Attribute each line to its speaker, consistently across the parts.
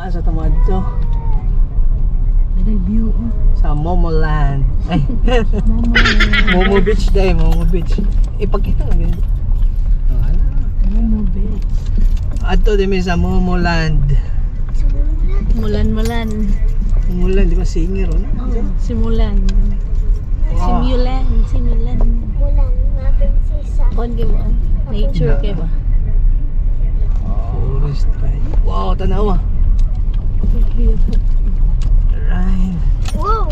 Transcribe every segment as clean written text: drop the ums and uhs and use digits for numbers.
Speaker 1: Asa tamad to?
Speaker 2: May view
Speaker 1: Sa Momo Land. Ay. Momo Beach day, Momo Beach. Ipakita mo ganyan. Oh, ano?
Speaker 2: Momo Beach.
Speaker 1: Ato din may sa Momo Land.
Speaker 2: Mulan.
Speaker 1: Momo Land, di ba singer o na?
Speaker 2: Simulan. Simulan.
Speaker 3: Mulan na prinsesa.
Speaker 2: Kon di ba? Nature kay ba?
Speaker 1: Forest ride. Wow, tanawa. Right.
Speaker 3: Wow!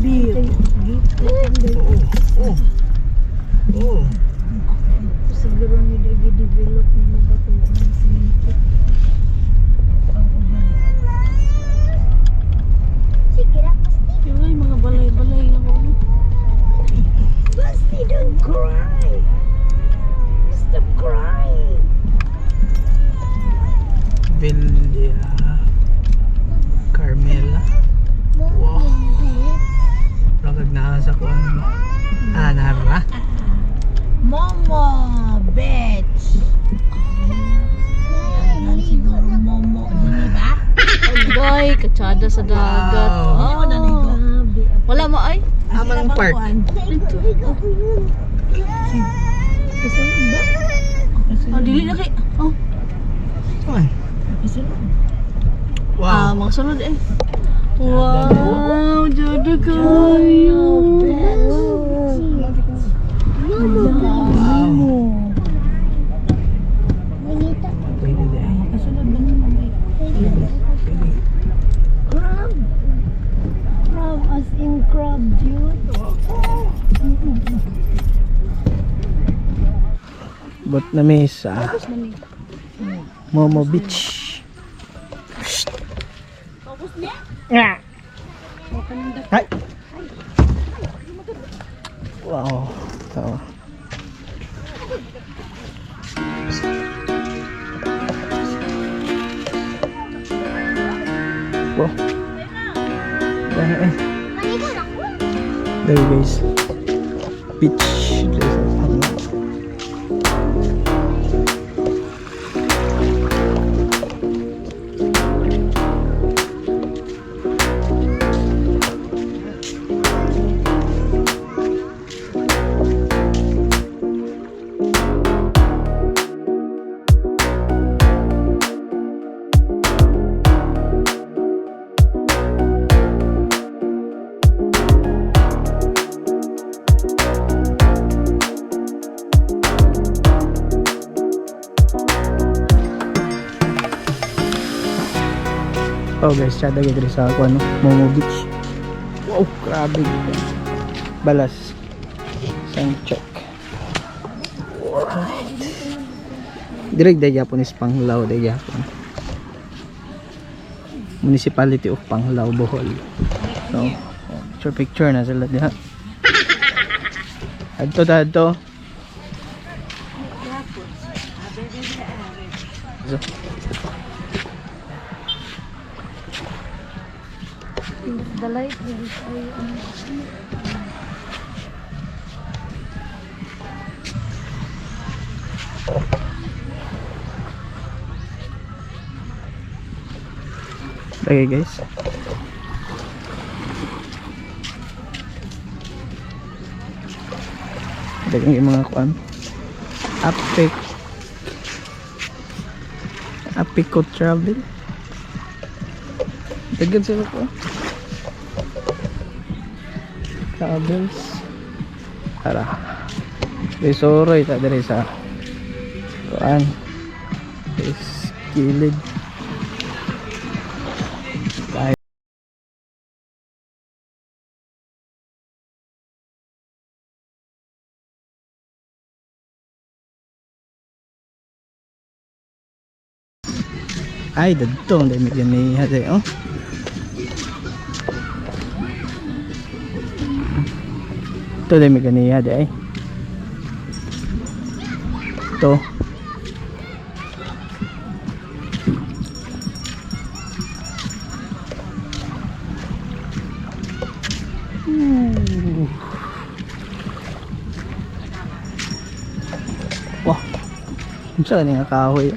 Speaker 2: Beach.
Speaker 1: Oh.
Speaker 2: Siguro nila i-develop na mabatuan sa simento.
Speaker 3: Sige lang, Basti.
Speaker 2: Ay, mga balay-balay lang ako.
Speaker 3: Basti, don't cry. Stop crying.
Speaker 1: Villa Carmela. Wow. Ragag na sa ko ano. Nara.
Speaker 2: Momo Beach. Yan siguro Momo, di ba? Ay, katsada sa dagat.
Speaker 1: Wow.
Speaker 2: Wala mo ay?
Speaker 1: Amang park.
Speaker 2: Oh, dili na kay. Oh,
Speaker 1: Ay. Wow.
Speaker 2: mga sunod eh. Wow, jada kayo.
Speaker 1: Wow.
Speaker 3: Manita.
Speaker 1: Pwede din.
Speaker 2: Kasunod ba naman ay?
Speaker 1: Pwede.
Speaker 3: Crab. Crab as in crab, dude.
Speaker 1: But na may sa Momo Beach. Yeah. Hi. Wow. Tawa. Wow. Dahil eh.
Speaker 3: Manita lang po.
Speaker 1: There guys. Beach. Oh guys, tsada gaya sa ako ano, Momo Beach. Wow, grabe. Balas. Isang check. Alright. Direct day Japanese Panglao day Japon. Municipality of Panglao, Bohol. So, picture na sila diha. Adto. So,
Speaker 2: The light is
Speaker 1: okay guys. Dagang yung mga kuan. Apico travel. Dagan sila ko. Travels. Tara. Resoroy ta diri sa kuan. Kilid. Ay, dadto ang dami yan ni hati, oh. Ito dami ganiya hati, ay. Ito. Wah, saan nga kahoy?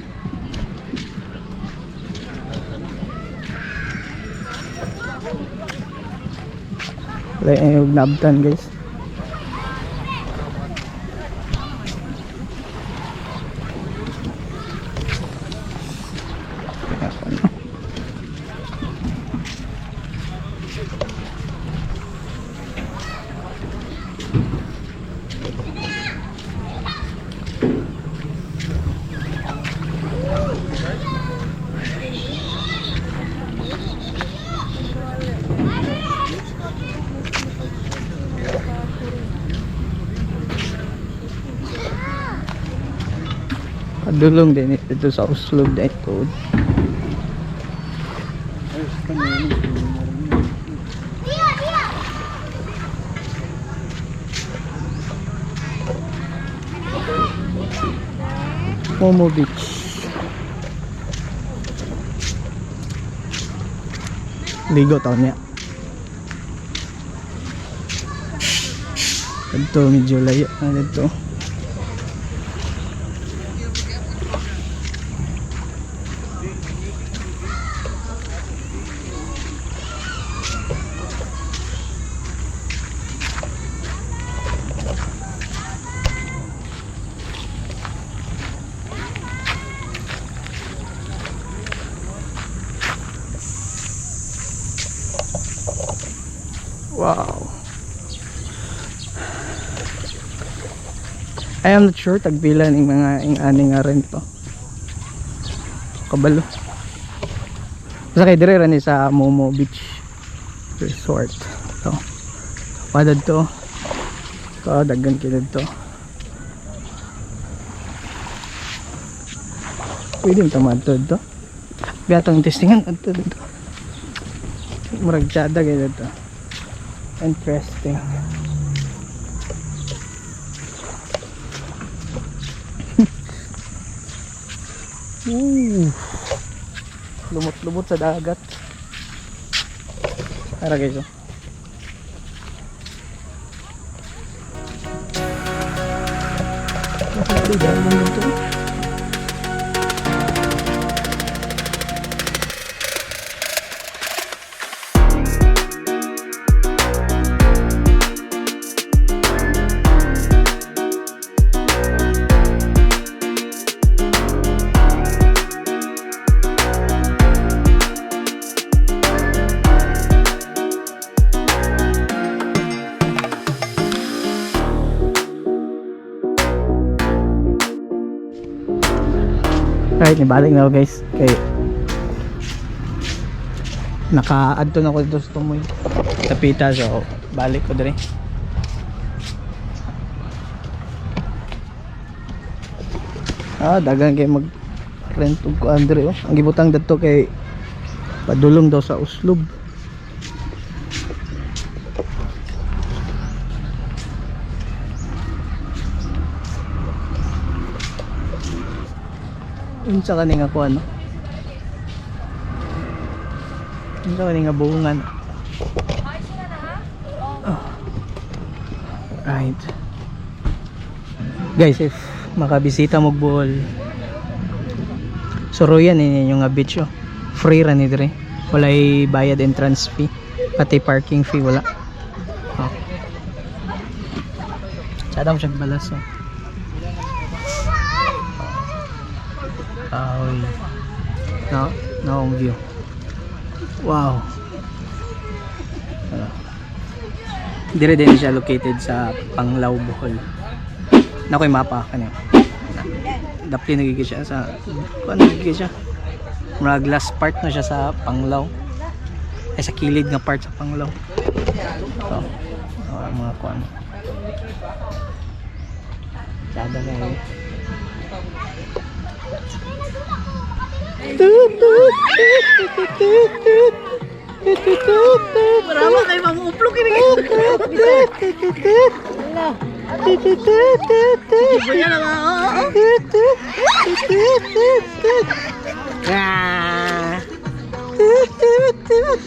Speaker 1: Wala yung nabtan guys. Padulong din ito sa uslog na ito. Momo Beach. Ligo taon niya. Ito medyo layo na dito. Wow. I am not sure tagpila ng mga ing-ani nga rin to. Kabalo. Basta kay dire rin sa Momo Beach Resort. To. Padad to. So, daggan kilid to. Pwede yung tamatod to. Biatong testingan ito dito. Murag tsada kayo dito. Interesting. Lumot-lumot sa dagat. Para guys, oh. Right, nibalik na ako guys. Kay naka-adto na ako dito sa tumoy tapita, so balik ko dire. Dagan kay mag rent ko andre, oh. Ang gibutang dito kay padulong daw sa uslob. Unsa ka nga ko ano? Unsa ka nga buungan? Oh. Right. Guys, if makabisita mo Bohol, Soroyan ini yung nga beach, oh. Free ra ni dire. Walay bayad entrance fee, pati parking fee wala. Oh. Sada mo siyang balas, oh. Now ang view. Wow. Dire din siya located sa Panglao, Bohol. Nakoy mapa kanya. Dapli nagiging siya sa kuan nagiging siya. Murag last part na siya sa Panglao. Ay sa kilid nga part sa Panglao. So, mga kuan. Sada na yun.
Speaker 2: Marama kayo mga uplok ini.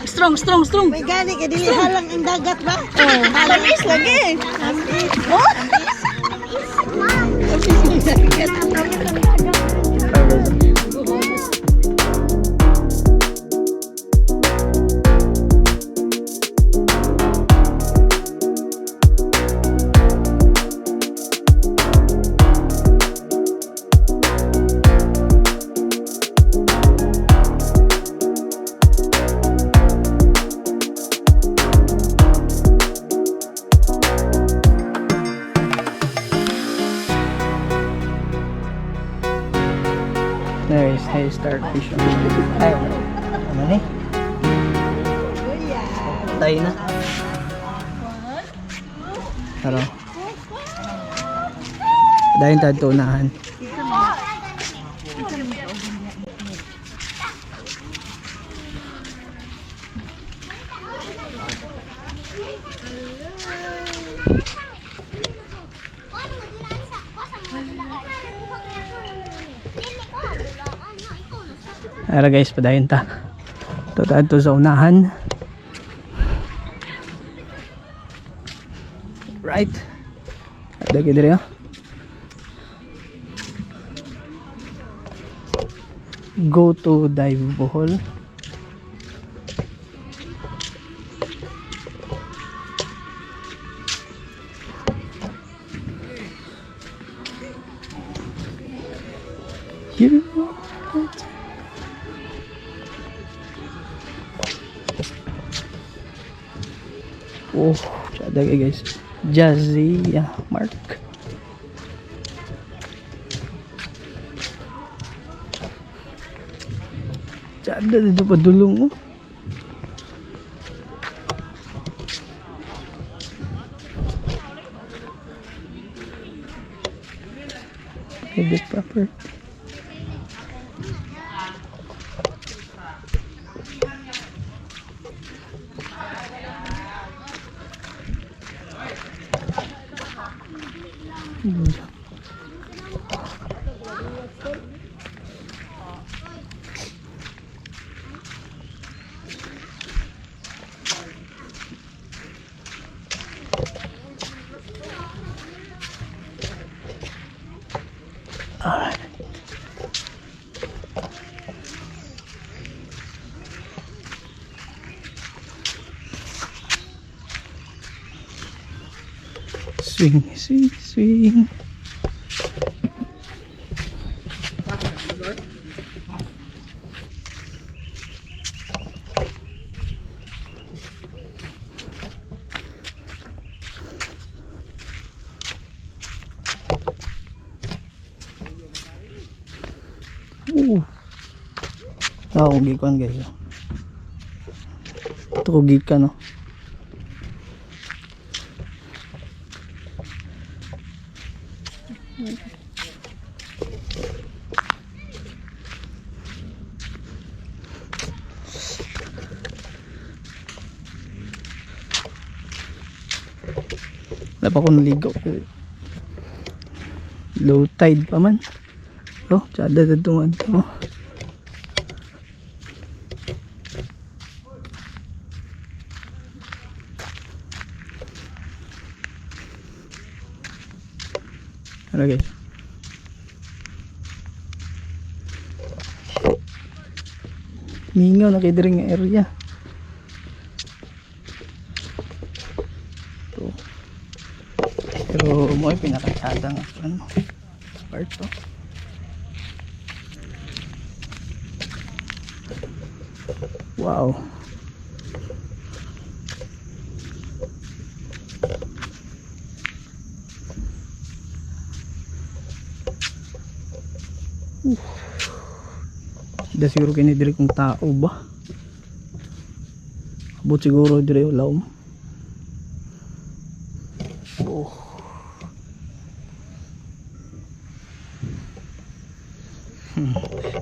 Speaker 2: Strong.
Speaker 3: May gani ka dili halang ang dagat ba?
Speaker 2: Tamis lagi.
Speaker 1: starfish. Oh. Ay, ano ni? Tayo na. Pero, dahil tayo ito unahan. Ara guys, padayon ta. Ito tayo sa unahan. Right. Ada ke dire. Go to dive Bohol. Here. Oh, ada guys. Jazzy Mark. Ada dito pa dulong oh. Edit proper. Alright. Swing, swing, swing. Kung gikan guys. Ito kung gikan no. Wala pa akong naligo. Low tide pa man. Oh, tsada na tuman to. Okay. Mingaw na kayo nga area. Ito. Pero mo ay pinakatsada nga ano. Part to. Wow. Da siguro kini dire kung tao ba. Abot siguro dire ulaw. Oh.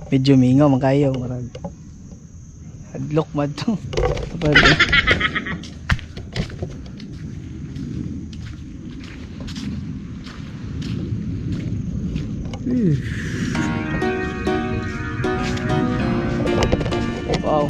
Speaker 1: Medyo mingaw man kayo marag. Adlok mad to. Wow.